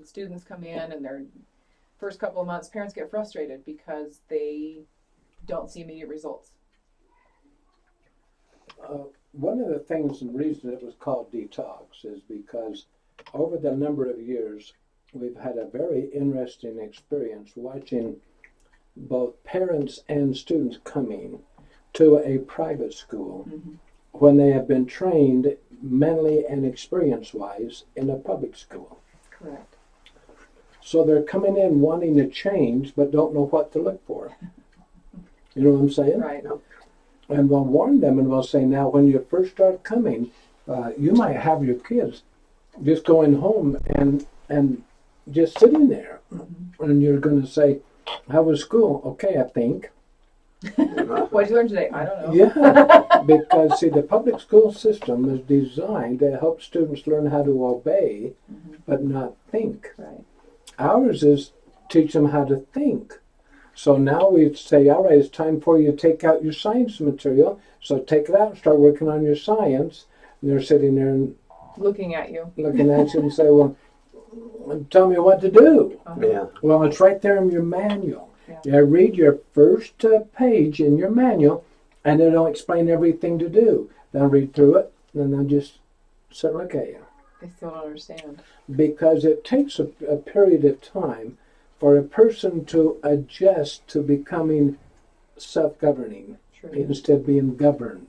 the students come in and their first couple of months, parents get frustrated because they don't see immediate results. One of the things and reason it was called Detox is because over the number of years, we've had a very interesting experience watching both parents and students coming to a private school when they have been trained mentally and experience-wise in a public school. Correct. So they're coming in wanting to change but don't know what to look for. You know what I'm saying? Right. And we'll warn them and we'll say, now when you first start coming, you might have your kids just going home and just sitting there. And you're going to say, how was school? Okay, I think. What did you learn today? I don't know. Yeah, because see, the public school system is designed to help students learn how to obey, but not think. Right. Ours is teach them how to think. So now we say, all right, it's time for you to take out your science material. So take it out and start working on your science. And they're sitting there and Looking at you. and say, well, tell me what to do. Yeah. Well, it's right there in your manual. Yeah. You read your first page in your manual, and it'll explain everything to do. Then read through it, and then just sit and look at you. They still don't understand. Because it takes a period of time for a person to adjust to becoming self-governing True. instead of being governed.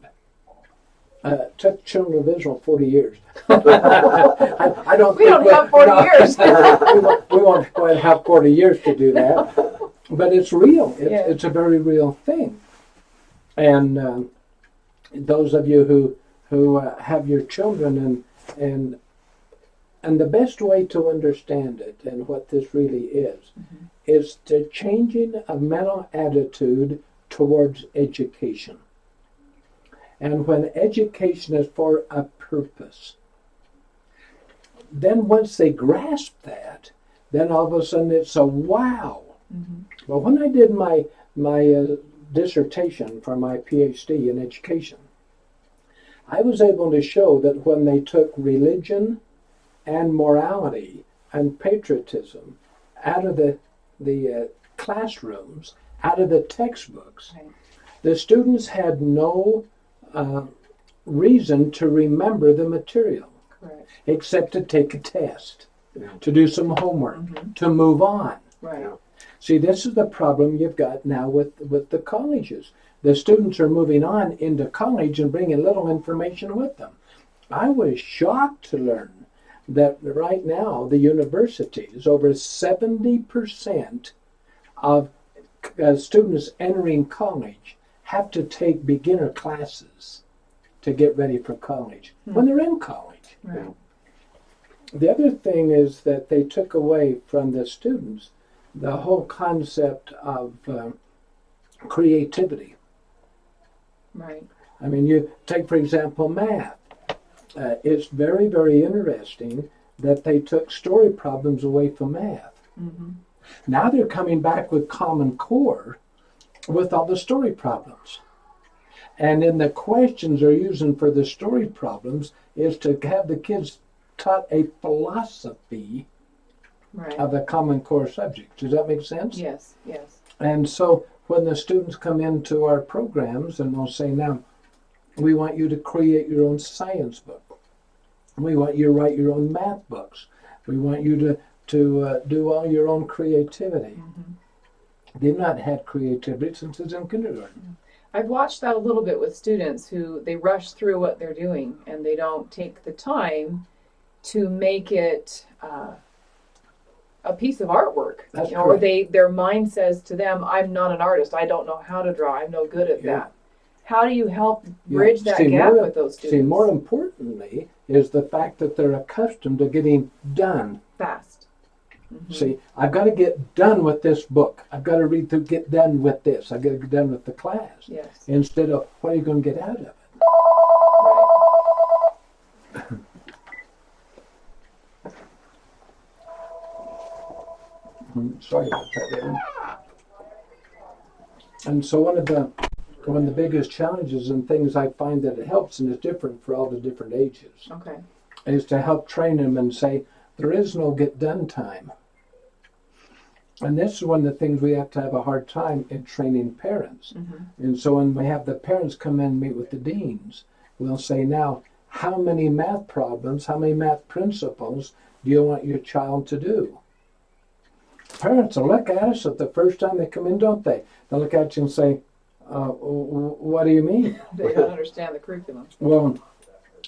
Took children of Israel 40 years. I don't We think don't have 40 years. we won't quite have 40 years to do that. But it's real. It's a very real thing. And those of you who have your children and the best way to understand it and what this really is the changing of mental attitude towards education. And when education is for a purpose, then once they grasp that, then all of a sudden it's a wow. Well, when I did my dissertation for my PhD in education, I was able to show that when they took religion and morality and patriotism out of the classrooms, out of the textbooks, Right. the students had no reason to remember the material. Correct. Except to take a test, to do some homework, to move on. Right. Yeah. See, this is the problem you've got now with the colleges. The students are moving on into college and bringing little information with them. I was shocked to learn that right now the universities, over 70% of students entering college have to take beginner classes to get ready for college when they're in college. Right. The other thing is that they took away from the students the whole concept of creativity. Right. I mean, you take, for example, math. It's very, very interesting that they took story problems away from math. Now they're coming back with Common Core with all the story problems. And in the questions they're using for the story problems is to have the kids taught a philosophy Right. of the Common Core subject. Does that make sense? Yes. Yes. And so when the students come into our programs and they'll say, now, we want you to create your own science book. We want you to write your own math books. We want you to do all your own creativity. They've not had creativity since it's in kindergarten. I've watched that a little bit with students who they rush through what they're doing and they don't take the time to make it a piece of artwork. That's or correct. their mind says to them, I'm not an artist. I don't know how to draw. I'm no good at that. How do you help bridge that gap with those students? See, more importantly is the fact that they're accustomed to getting done. Fast. See, I've got to get done with this book. I've got to read through, get done with this. I've got to get done with the class. Yes. Instead of, what are you going to get out of it? Right. Sorry about that, David. And so one of the biggest challenges and things I find that it helps, and it's different for all the different ages, Okay. is to help train them and say, there is no get done time. And this is one of the things we have to have a hard time in training parents. And so when we have the parents come in and meet with the deans, we'll say, now, how many math problems, how many math principles do you want your child to do? Parents will look at us at the first time they come in, don't they? They'll look at you and say, what do you mean? They don't understand the curriculum. Well,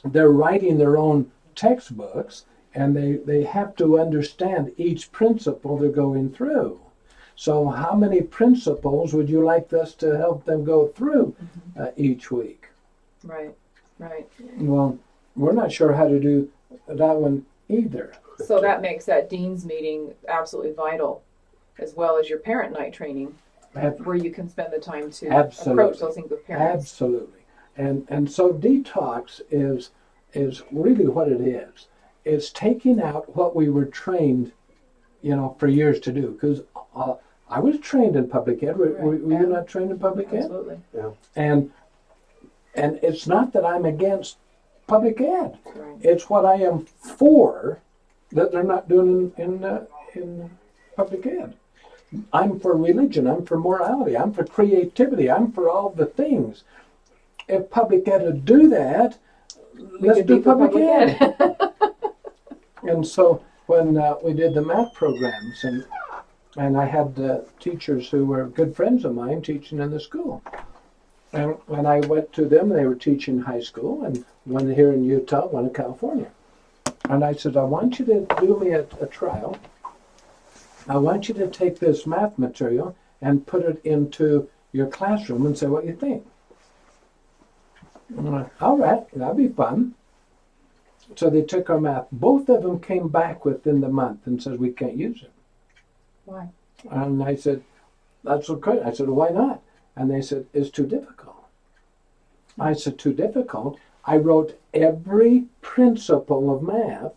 they're writing their own textbooks, and they have to understand each principle they're going through. So how many principles would you like us to help them go through each week? Right. Well, we're not sure how to do that one either. So that makes that dean's meeting absolutely vital, as well as your parent night training, where you can spend the time to approach those things with parents. Absolutely. And so Detox is really what it is. It's taking out what we were trained, for years to do. Because I was trained in public ed. Were you not trained in public ed? Absolutely. Yeah. And it's not that I'm against public ed. Right. It's what I am for that they're not doing in public ed. I'm for religion. I'm for morality. I'm for creativity. I'm for all the things. If public ed would do that, let's do public ed. And so when we did the math programs, and I had teachers who were good friends of mine teaching in the school. And when I went to them, they were teaching high school, and one here in Utah, one in California. And I said, I want you to do me a trial. I want you to take this math material and put it into your classroom and say what you think. And I went, all right, that'll be fun. So they took our math. Both of them came back within the month and said, we can't use it. Why? And I said, that's okay. I said, why not? And they said, it's too difficult. I said, too difficult? I wrote every principle of math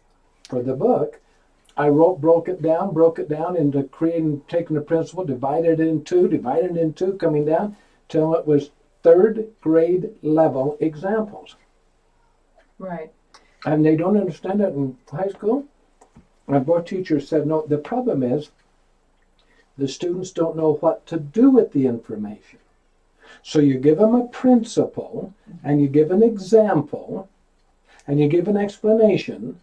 for the book. I broke it down into taking the principle, divided it in two, coming down till it was third grade level examples. Right. And they don't understand that in high school. And both teachers said, no, the problem is the students don't know what to do with the information. So you give them a principle, and you give an example, and you give an explanation.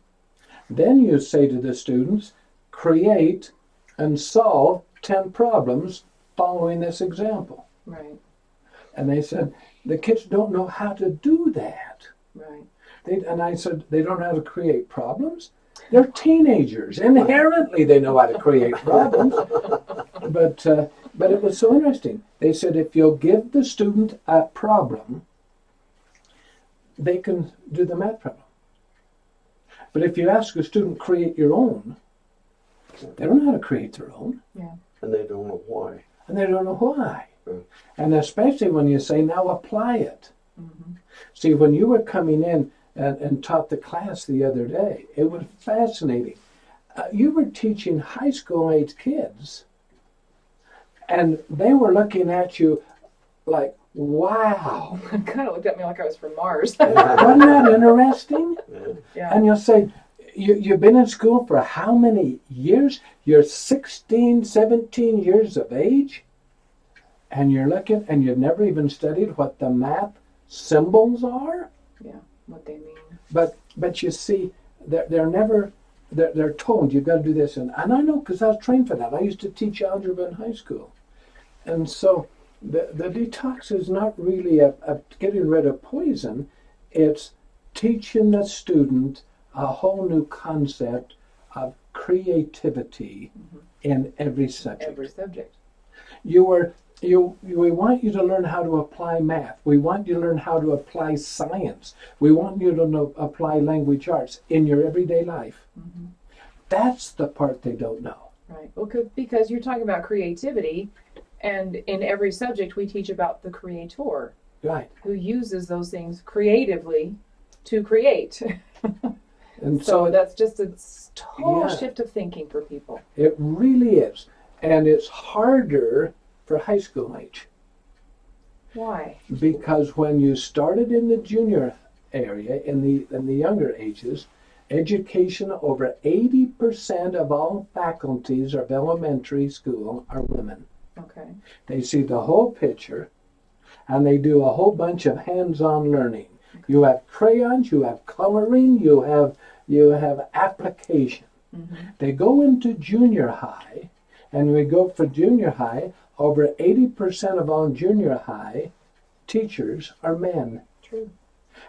Then you say to the students, create and solve 10 problems following this example. Right. And they said, the kids don't know how to do that. Right. And I said, they don't know how to create problems? They're teenagers. Inherently, they know how to create problems. But it was so interesting. They said, if you'll give the student a problem, they can do the math problem. But if you ask a student, create your own, they don't know how to create their own. Yeah. And they don't know why. And they don't know why. Mm. And especially when you say, now apply it. Mm-hmm. See, when you were coming in and taught the class the other day, it was fascinating. You were teaching high school age kids, and they were looking at you like, wow. Kind of looked at me like I was from Mars. Wasn't that interesting? Yeah. And you'll say, you've been in school for how many years? You're 16, 17 years of age, and you're looking, and you've never even studied what the math symbols are? Yeah, what they mean. But you see, they're told you've got to do this. And I know because I was trained for that. I used to teach algebra in high school. And so the detox is not really a getting rid of poison. It's teaching the student a whole new concept of creativity in every subject. Every subject. We want you to learn how to apply math. We want you to learn how to apply science. We want you to apply language arts in your everyday life. Mm-hmm. That's the part they don't know. Right. Well, because you're talking about creativity, and in every subject we teach about the creator. Right. Who uses those things creatively to create. And so that's just a total shift of thinking for people. It really is. And it's harder for high school age. Why? Because when you started in the junior area, in the younger ages, Education, over 80% of all faculties of elementary school are women. Okay. They see the whole picture, and they do a whole bunch of hands-on learning. You have crayons, you have coloring, you have application. Mm-hmm. They go into junior high, and we go for junior high, over 80% of all junior high teachers are men. True.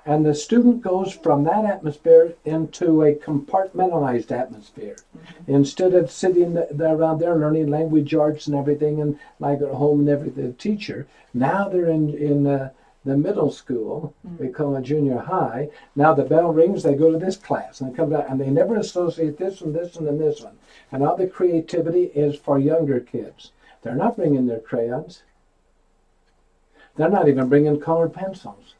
And the student goes from that atmosphere into a compartmentalized atmosphere. Mm-hmm. Instead of sitting around there learning language arts and everything, and like at home and everything, the teacher, now they're in the middle school, we call it junior high. Now the bell rings, they go to this class, and they come back, and they never associate this and this and this one. And all the creativity is for younger kids. They're not bringing their crayons. They're not even bringing colored pencils.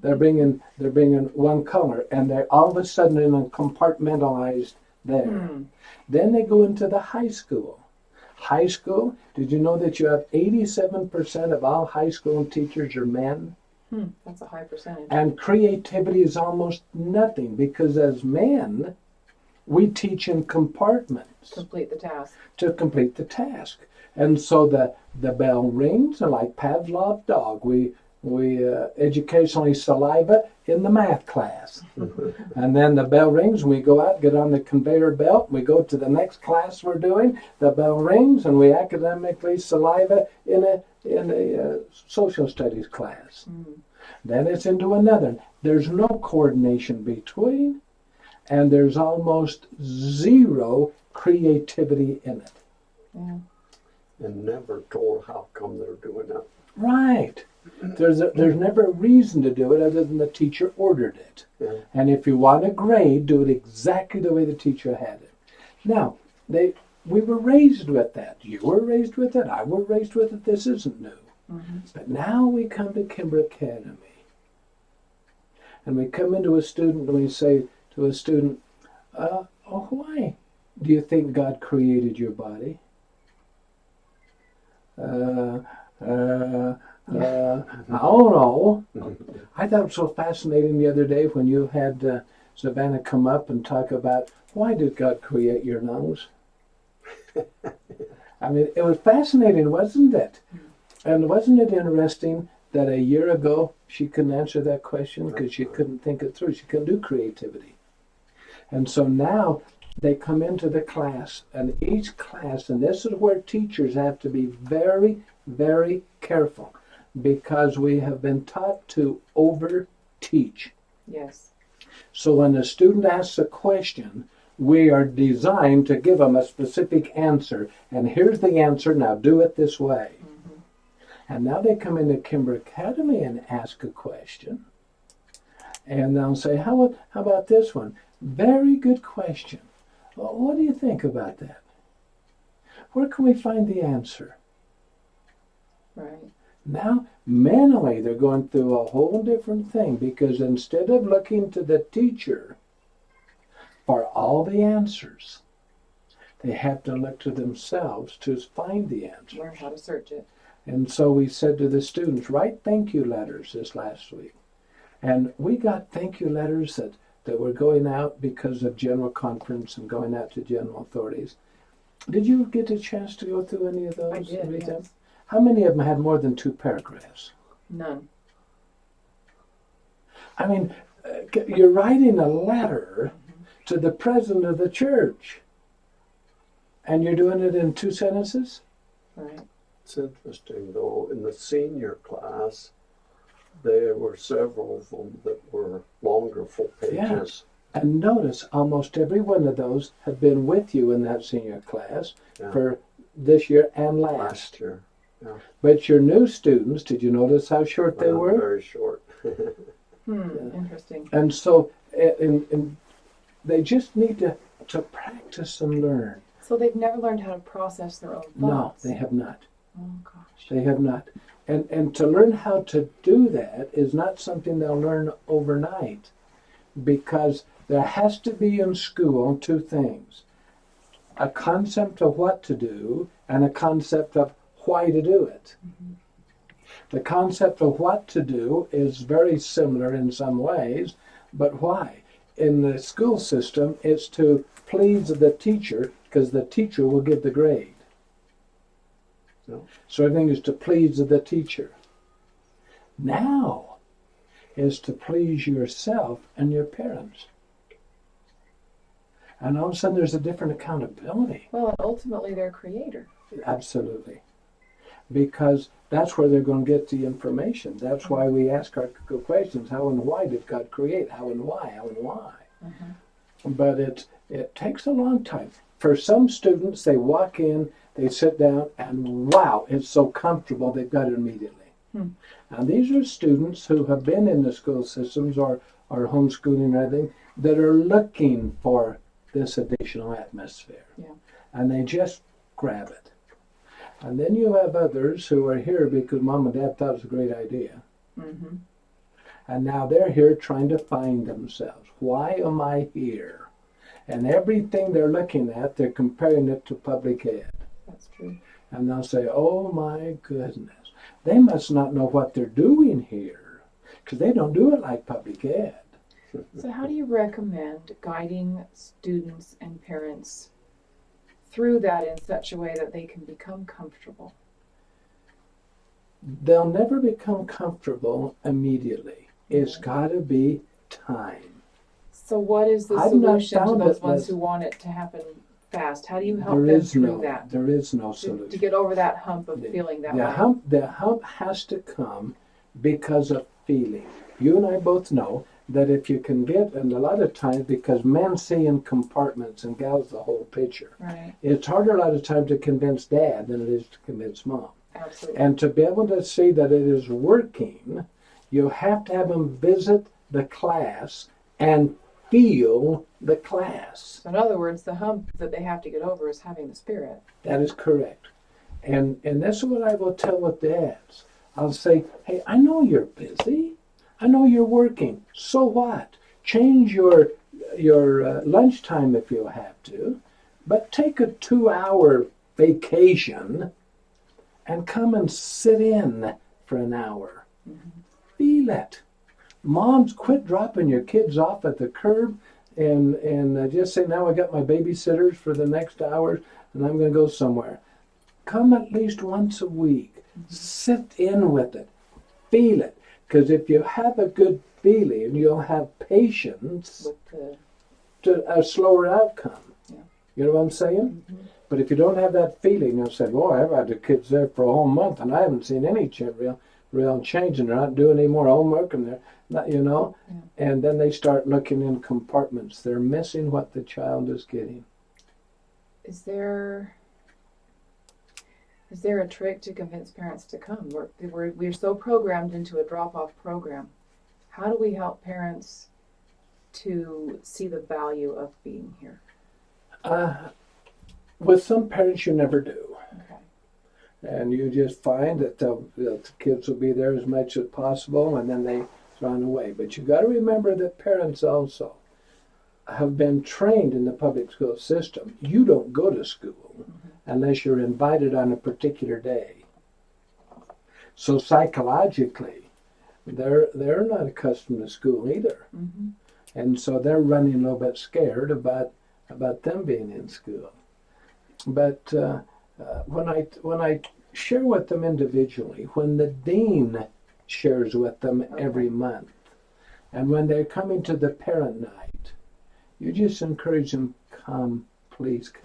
They're bringing one color, and they're all of a sudden in a compartmentalized there. Then they go into the high school. High school, did you know that you have 87% of all high school teachers are men? That's a high percentage. And creativity is almost nothing, because as men, we teach in compartments. Complete the task. To complete the task. And so the bell rings, and like Pavlov's dog, we educationally saliva in the math class. And then the bell rings, and we go out, get on the conveyor belt, and we go to the next class we're doing. The bell rings, and we academically saliva in a social studies class. Then it's into another. There's no coordination between, and there's almost zero creativity in it. Yeah. And never told how come they're doing it. Right. There's never a reason to do it other than the teacher ordered it. Yeah. And if you want a grade, do it exactly the way the teacher had it. Now, we were raised with that. You were raised with it. I were raised with it. This isn't new. Mm-hmm. But now we come to Kimber Academy. And we come into a student and we say to a student, why do you think God created your body? I don't know. I thought it was so fascinating the other day when you had Savannah come up and talk about, why did God create your nose? I mean, it was fascinating, wasn't it? And wasn't it interesting that a year ago she couldn't answer that question because she couldn't think it through. She couldn't do creativity. And so now they come into the class, and each class, and this is where teachers have to be very, very careful, because we have been taught to over-teach. Yes. So when a student asks a question, we are designed to give them a specific answer. And here's the answer, now do it this way. Mm-hmm. And now they come into Kimber Academy and ask a question. And they'll say, how about this one? Very good question. Well, what do you think about that? Where can we find the answer? Right. Now, mentally, they're going through a whole different thing, because instead of looking to the teacher for all the answers, they have to look to themselves to find the answer. Learn how to search it. And so we said to the students, write thank you letters this last week. And we got thank you letters that were going out because of general conference and going out to general authorities. Did you get a chance to go through any of those? I did, Read yes. them? How many of them had more than 2 paragraphs? None. I mean, you're writing a letter to the president of the church, and you're doing it in 2 sentences? Right. It's interesting, though, in the senior class, there were several of them that were longer, full pages. Yeah. And notice, almost every one of those have been with you in that senior class for this year and last year. Yeah. But your new students, did you notice how short they were? Very short. Interesting. And so and they just need to practice and learn. So they've never learned how to process their own thoughts? No, they have not. Oh, gosh. They have not. And to learn how to do that is not something they'll learn overnight, because there has to be in school 2 things: a concept of what to do and a concept of why to do it. Mm-hmm. The concept of what to do is very similar in some ways, but why? in the school system, it's to please the teacher because the teacher will give the grade. No. So everything is to please the teacher. Now is to please yourself and your parents. And all of a sudden there's a different accountability. Well, and ultimately their creator. Absolutely. Because that's where they're going to get the information. That's why we ask our questions. How and why did God create? How and why? How and why? But it takes a long time. For some students, they walk in, they sit down, and wow, it's so comfortable, they've got it immediately. And these are students who have been in the school systems or homeschooling or anything that are looking for this additional atmosphere. Yeah. And they just grab it. And then you have others who are here because mom and dad thought it was a great idea. And now they're here trying to find themselves. Why am I here? And everything they're looking at, they're comparing it to public ed. That's true. And they'll say, oh my goodness, they must not know what they're doing here because they don't do it like public ed. So how do you recommend guiding students and parents through that in such a way that they can become comfortable? They'll never become comfortable immediately. It's got to be time. So what is the I've not solution to found those it ones that- who want it to happen fast? How do you help There them is through that? There is no To solution. get over that hump of feeling that way? The hump has to come because of feeling. You and I both know that if you can get, and a lot of times because men see in compartments and gals the whole picture, Right. it's harder a lot of times to convince dad than it is to convince mom. Absolutely. And to be able to see that it is working, you have to have them visit the class and feel the class. So in other words, the hump that they have to get over is having the spirit. That is correct. And that's what I will tell with dads. I'll say, hey, I know you're busy. I know you're working. So what? Change your lunchtime if you have to, but take a 2-hour vacation and come and sit in for an hour. Feel it. Moms, quit dropping your kids off at the curb and just say, now I got my babysitters for the next hour and I'm going to go somewhere. Come at least once a week. Sit in with it. Feel it. Because if you have a good feeling, you'll have patience With to a slower outcome. Yeah. You know what I'm saying? But if you don't have that feeling, you'll say, boy, I've had the kids there for a whole month and I haven't seen any real change, and they're not doing any more homework and they're not, and then they start looking in compartments. They're missing what the child is getting. Is there a trick to convince parents to come? We're so programmed into a drop-off program. How do we help parents to see the value of being here? With some parents, you never do. Okay. And you just find that the kids will be there as much as possible, and then they run away. But you got to remember that parents also have been trained in the public school system. You don't go to school unless you're invited on a particular day. So psychologically, they're not accustomed to school either, and so they're running a little bit scared about them being in school. But when I share with them individually, when the dean shares with them every month, and when they're coming to the parent night, you just encourage them, come, please come.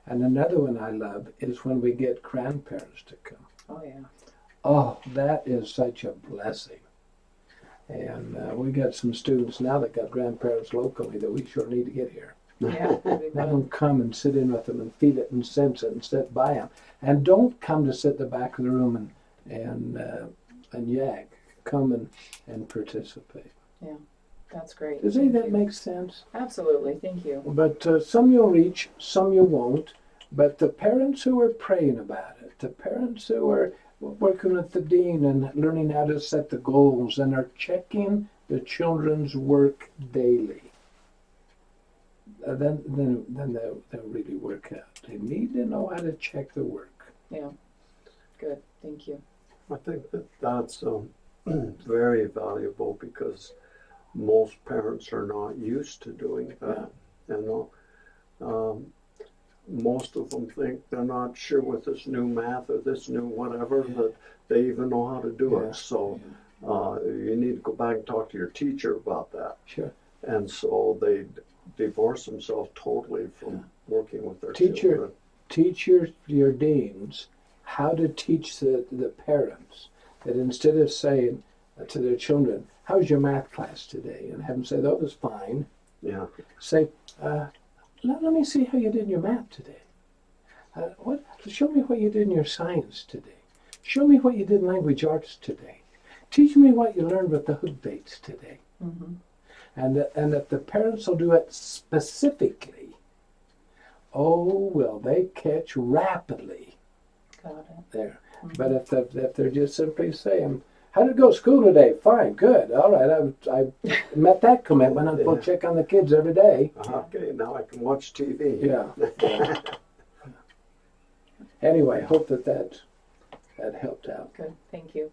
And another one I love is when we get grandparents to come. Oh, yeah. Oh, that is such a blessing. And we got some students now that got grandparents locally that we sure need to get here. Yeah. Have them come and sit in with them and feel it and sense it and sit by them. And don't come to sit in the back of the room and yak. Come and participate. Yeah, that's great. Does any of that make sense? Absolutely, thank you. But some you'll reach, some you won't. But the parents who are praying about it, the parents who are working with the dean and learning how to set the goals and are checking the children's work daily, then they'll really work out. They need to know how to check the work. Yeah, good, thank you. I think that's very valuable because most parents are not used to doing that. You know, most of them think they're not sure with this new math or this new whatever that they even know how to do it. So you need to go back and talk to your teacher about that. Sure. And so they divorce themselves totally from working with their children. Teach your deans how to teach the parents that instead of saying to their children, "How's your math class today?" and have them say, "That was fine." Yeah. Say, let me see how you did in your math today. Show me what you did in your science today. Show me what you did in language arts today. Teach me what you learned with the hook baits today. Mm-hmm. And that the parents will do it specifically, oh, will they catch rapidly. Got it. There. Mm-hmm. But if they're just simply saying, "How did it go to school today?" "Fine, good, all right, I met that commitment. I'll go check on the kids every day." Okay, now I can watch TV. Yeah. Anyway, hope that helped out. Good. Thank you.